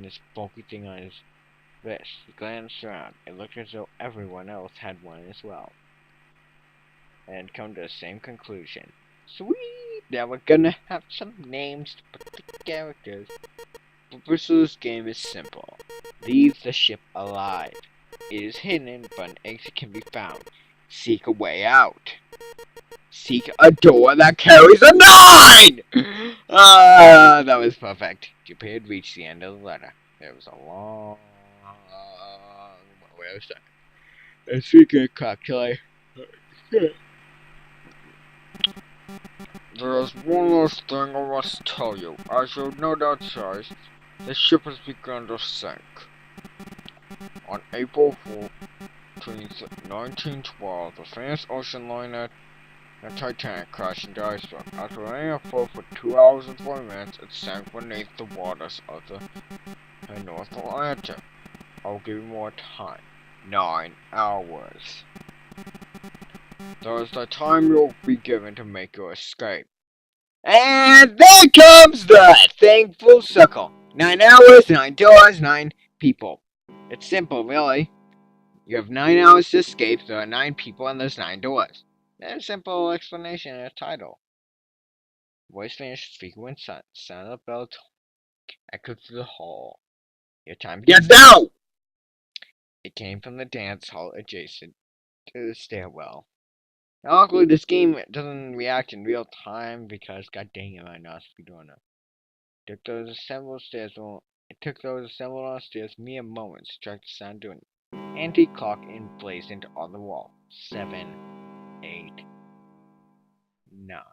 this bulky thing on his wrist. He glanced around. It looked as though everyone else had one as well, and come to the same conclusion. Sweet! Now we're gonna have some names to put the characters. The purpose of this game is simple. Leave the ship alive. It is hidden, but an exit can be found. Seek a way out. Seek a door that carries a 9! That was perfect. Junpei had reached the end of the letter. There was a long... Wait a second. A secret calculate. There's one last thing I must tell you. As you no doubt says, the ship has begun to sink. On April 14th, 1912, the famous ocean liner the Titanic crashed into iceberg. After remaining afloat for 2 hours and 40 minutes, it sank beneath the waters of the North Atlantic. I'll give you more time. 9 hours. That is the time you'll be given to make your escape. And there comes the thankful circle. 9 hours, 9 doors, 9 people. It's simple, really. You have 9 hours to escape, there are 9 people, and there's 9 doors. There's a simple explanation in the title. Voice finished speaking when sound of the bell echoed through the hall. Your time begins now! It came from the dance hall adjacent to the stairwell. Now, luckily, this game doesn't react in real time because, god dang it, I'm not speedrunner. It took those assembled on the stairs mere moments to track the sound to an antique clock emblazoned on the wall. 7, 8, 9.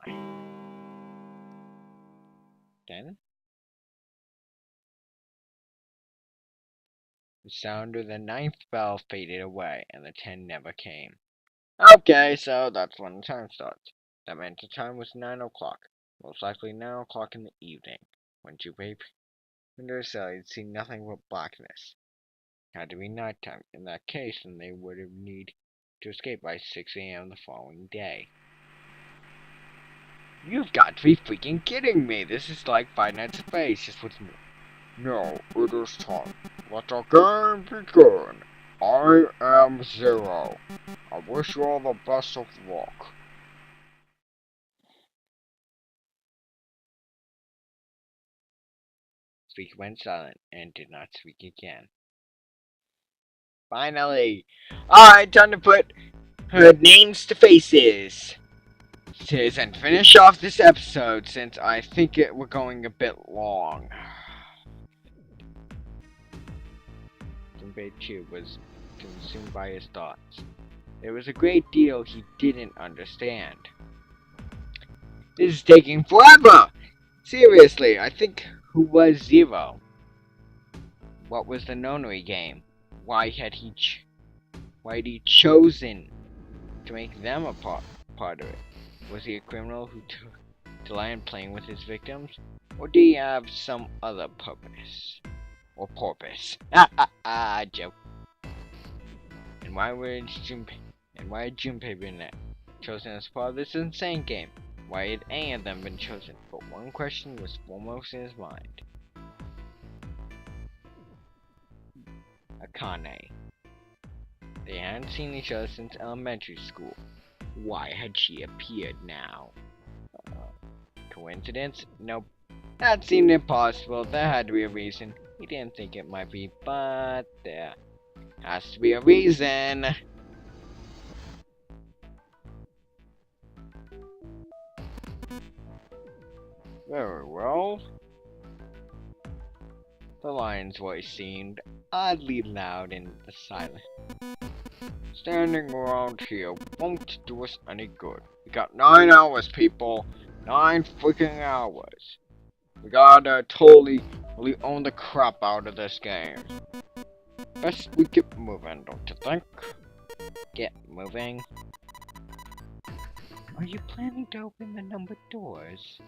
Then the sound of the 9th bell faded away, and the 10 never came. Okay, so that's when the time starts. That meant the time was 9 o'clock. Most likely 9 o'clock in the evening. When Junpei went to her cell, he'd see nothing but blackness. It had to be nighttime. In that case, then they would have need to escape by 6 a.m. the following day. You've got to be freaking kidding me! This is like Five Nights at Freddy's, just with more. No, it is time. Let the game begin. I am Zero. I wish you all the best of luck. Speaker went silent and did not speak again. Finally! Alright, time to put her names to faces. And finish off this episode since I think we're going a bit long. Junpei too was consumed by his thoughts. There was a great deal he didn't understand. This is taking forever! Seriously, I think who was Zero? What was the Nonery Game? Why had he chosen to make them a part of it? Was he a criminal who took delight in playing with his victims? Or did he have some other purpose? Or porpoise? Joke. And why had Junpei been chosen as part of this insane game? Why had any of them been chosen? But one question was foremost in his mind. Akane. They hadn't seen each other since elementary school. Why had she appeared now? Coincidence? Nope. That seemed impossible. There had to be a reason. He didn't think it might be, but there has to be a reason. Very well. The lion's voice seemed oddly loud in the silence. Standing around here won't do us any good. We got 9 hours, people. 9 freaking hours. We gotta totally own the crap out of this game. Best we get moving, don't you think? Get moving. Are you planning to open the numbered doors?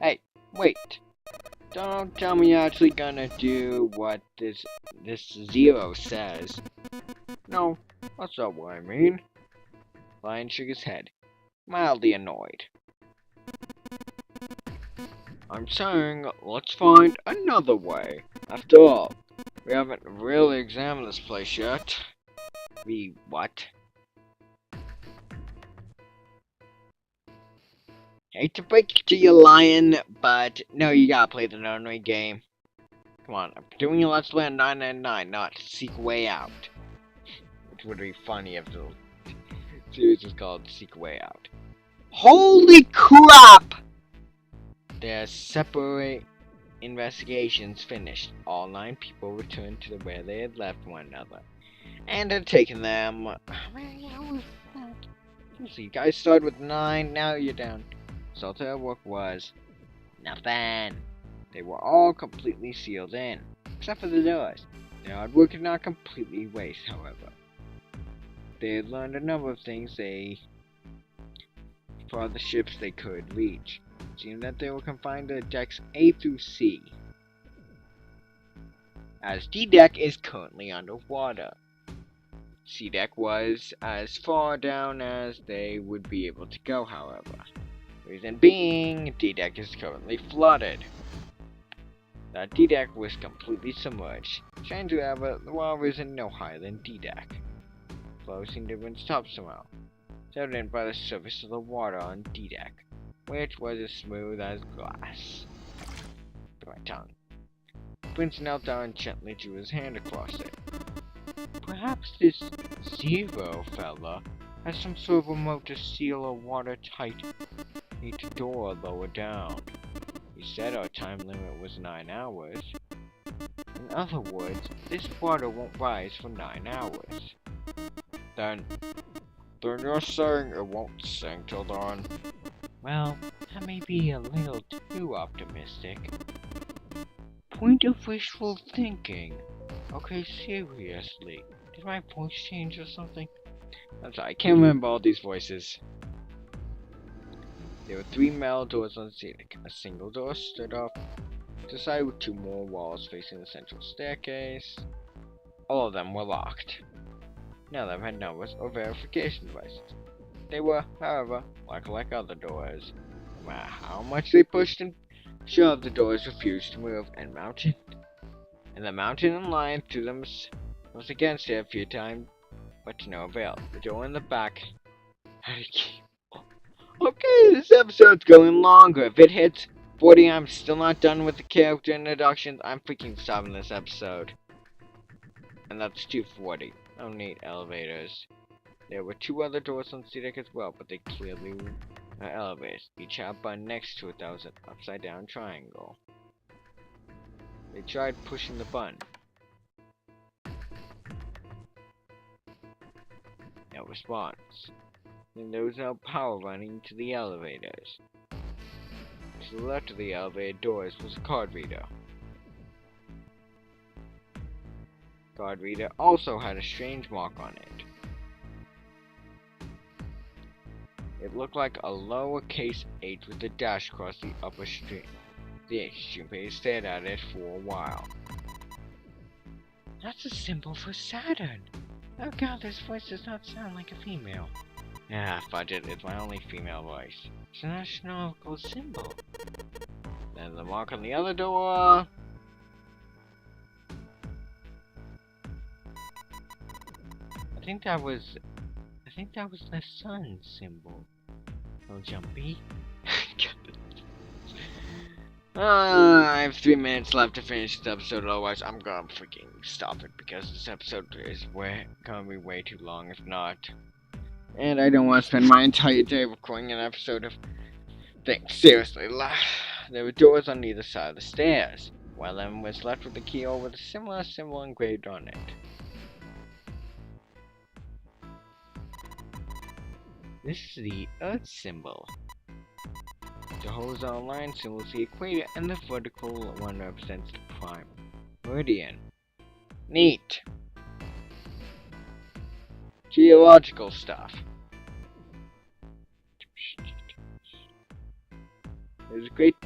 Hey, wait. Don't tell me you're actually gonna do what this Zero says. No, that's not what I mean. Lion shook his head, mildly annoyed. I'm saying, let's find another way. After all, we haven't really examined this place yet. What? Hate to break it to you, Lion, but no, you gotta play the Nonery game. Come on, I'm doing a Let's Play on 999, not Seek Way Out. Which would be funny if the series was called Seek Way Out. Holy crap! Their separate investigations finished. All 9 people returned to where they had left one another. And had taken them. How many hours was that? So you guys started with 9, now you're down. So their work was nothing. They were all completely sealed in, except for the doors. Their hard work did not completely waste, however. They had learned a number of things for the ships they could reach. It seemed that they were confined to decks A through C, as D deck is currently underwater. C deck was as far down as they would be able to go, however. Reason being, D deck is currently flooded. The D deck was completely submerged. Strange, however, the water is no higher than D deck. Flow seemed to have been stopped somehow, evident by the surface of the water on D deck, which was as smooth as glass. My tongue. Prince knelt down and gently drew his hand across it. Perhaps this Zero fella has some sort of remote to seal a watertight door lower down. He said our time limit was 9 hours. In other words, this water won't rise for 9 hours. Then you're saying it won't sink till dawn? Well, that may be a little too optimistic. Point of wishful thinking. Okay, seriously. Did my voice change or something? I'm sorry, I can't remember all these voices. There were 3 metal doors on the ceiling. A single door stood off to the side with 2 more walls facing the central staircase. All of them were locked. None of them had numbers or verification devices. They were, however, like other doors. No matter how much they pushed and shoved, the doors refused to move, and the mountain and lion threw was against it a few times, but to no avail. The door in the back had a key. Okay, this episode's going longer. If it hits 40, I'm still not done with the character introductions. I'm freaking stopping this episode. And that's 240. I don't need elevators. There were 2 other doors on the deck as well, but they clearly were elevators. Each had a button next to it that was an upside down triangle. They tried pushing the button. No response. Then there was no power running to the elevators. To the left of the elevator doors was a card reader. The card reader also had a strange mark on it. It looked like a lowercase h with a dash across the upper stream. The H. Junpei stared at it for a while. That's a symbol for Saturn. Oh god, this voice does not sound like a female. Ah, fudge it, it's my only female voice. It's an astronomical symbol. Then the mark on the other door. I think that was the sun symbol. Oh, Jumpy. I have 3 minutes left to finish this episode, otherwise I'm gonna freaking stop it, because this episode is gonna be way too long if not. And I don't want to spend my entire day recording an episode of things. Seriously, there were doors on either side of the stairs. One of them was left with a keyhole with a similar symbol engraved on it. This is the Earth symbol. The horizontal line symbol is the equator, and the vertical one represents the prime meridian. Neat. Geological stuff. There's a great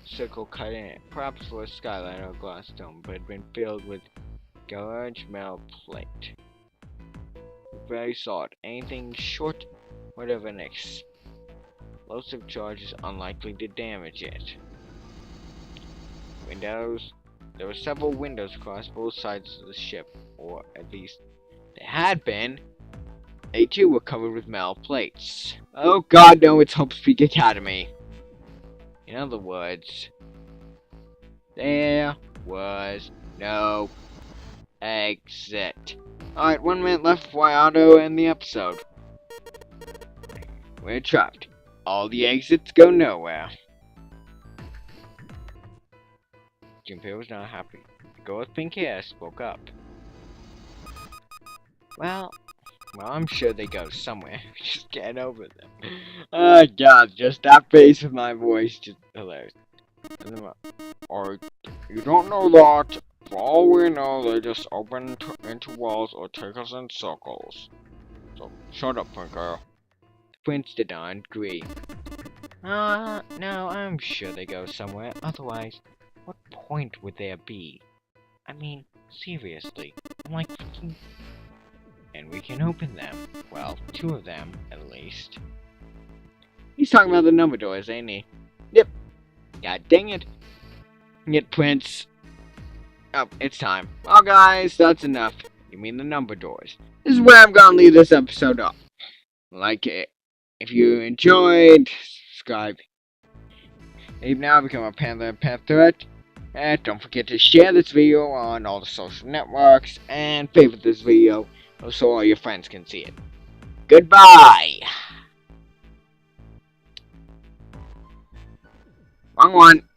circle cut in it, perhaps for a skylight or a glass dome, but had been filled with large metal plate. Very solid. Anything short of an explosive charge is unlikely to damage it. windows. There were several windows across both sides of the ship, or at least they had been. They too were covered with metal plates. Oh god, no, it's Hope Speak Academy. In other words, there was no exit. Alright, 1 minute left before I auto end the episode. We're trapped. All the exits go nowhere. Junpei was not happy. The girl with pink hair spoke up. Well, I'm sure they go somewhere. Just get over them. Oh god, just that face with my voice, just hilarious. Or, you don't know that. For all we know, they just open into walls or take us in circles. So, shut up, Pinker. The prince did not agree. No, I'm sure they go somewhere. Otherwise, what point would there be? I mean, seriously, I'm like freaking... And we can open them. Well, 2 of them, at least. He's talking about the number doors, ain't he? Yep. God dang it. Get Prince. Oh, it's time. Well, guys, that's enough. You mean the number doors. This is where I'm gonna leave this episode off. Like it. If you enjoyed, subscribe. Leave now, become a Panther and Pantherette. And don't forget to share this video on all the social networks. And favorite this video so all your friends can see it. Goodbye! Wrong one.